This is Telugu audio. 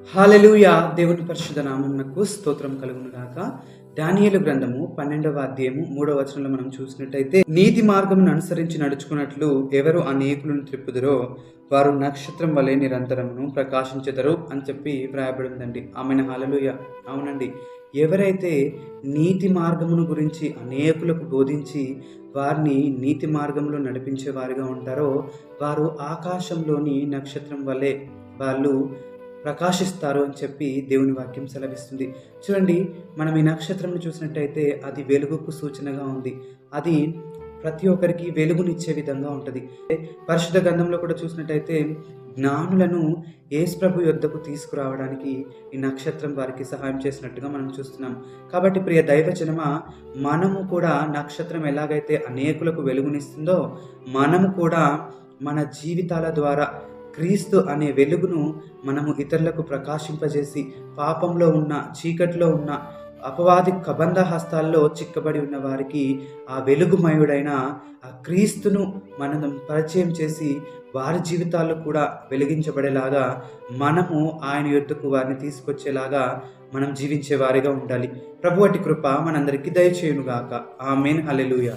హల్లెలూయా! దేవుని పరిశుద్ధ నామమునకు స్తోత్రం కలుగును గాక. దానియేలు గ్రంథము 12వ అధ్యాయము 3వ వచనంలో మనం చూసినట్టయితే, నీతి మార్గమును అనుసరించి నడుచుకున్నట్లు ఎవరు అనేకులను త్రిప్పుదురో వారు నక్షత్రం వలె నిరంతరమును ప్రకాశించెదరు అని చెప్పి వ్రాయబడి ఉందండి. ఆమేన్. హల్లెలూయా! అవునండి. ఎవరైతే నీతి మార్గమును గురించి అనేకులకు బోధించి వారిని నీతి మార్గంలో నడిపించే వారిగా ఉంటారో వారు ఆకాశంలోని నక్షత్రం వలె వాళ్ళు ప్రకాశిస్తారు అని చెప్పి దేవుని వాక్యం సెలవిస్తుంది. చూడండి, మనం ఈ నక్షత్రంను చూసినట్టయితే అది వెలుగుకు సూచనగా ఉంది. అది ప్రతి ఒక్కరికి వెలుగునిచ్చే విధంగా ఉంటది. పరిశుద్ధ గ్రంథంలో కూడా చూసినట్టయితే జ్ఞానులను యేసు ప్రభు యొద్దకు తీసుకురావడానికి ఈ నక్షత్రం వారికి సహాయం చేసినట్టుగా మనం చూస్తున్నాం. కాబట్టి ప్రియ దైవజనమా, మనము కూడా నక్షత్రం ఎలాగైతే అనేకులకు వెలుగునిస్తుందో మనము కూడా మన జీవితాల ద్వారా క్రీస్తు అనే వెలుగును మనము ఇతరులకు ప్రకాశింపజేసి, పాపంలో ఉన్న, చీకటిలో ఉన్న, అపవాది కబంధ హస్తాల్లో చిక్కబడి ఉన్న వారికి ఆ వెలుగుమయుడైన ఆ క్రీస్తును మనం పరిచయం చేసి వారి జీవితాల్లో కూడా వెలిగించబడేలాగా మనము ఆయన యొద్దకు వారిని తీసుకొచ్చేలాగా మనం జీవించే వారిగా ఉండాలి. ప్రభువటి కృప మనందరికీ దయచేయునుగాక. ఆమేన్. హల్లెలూయా.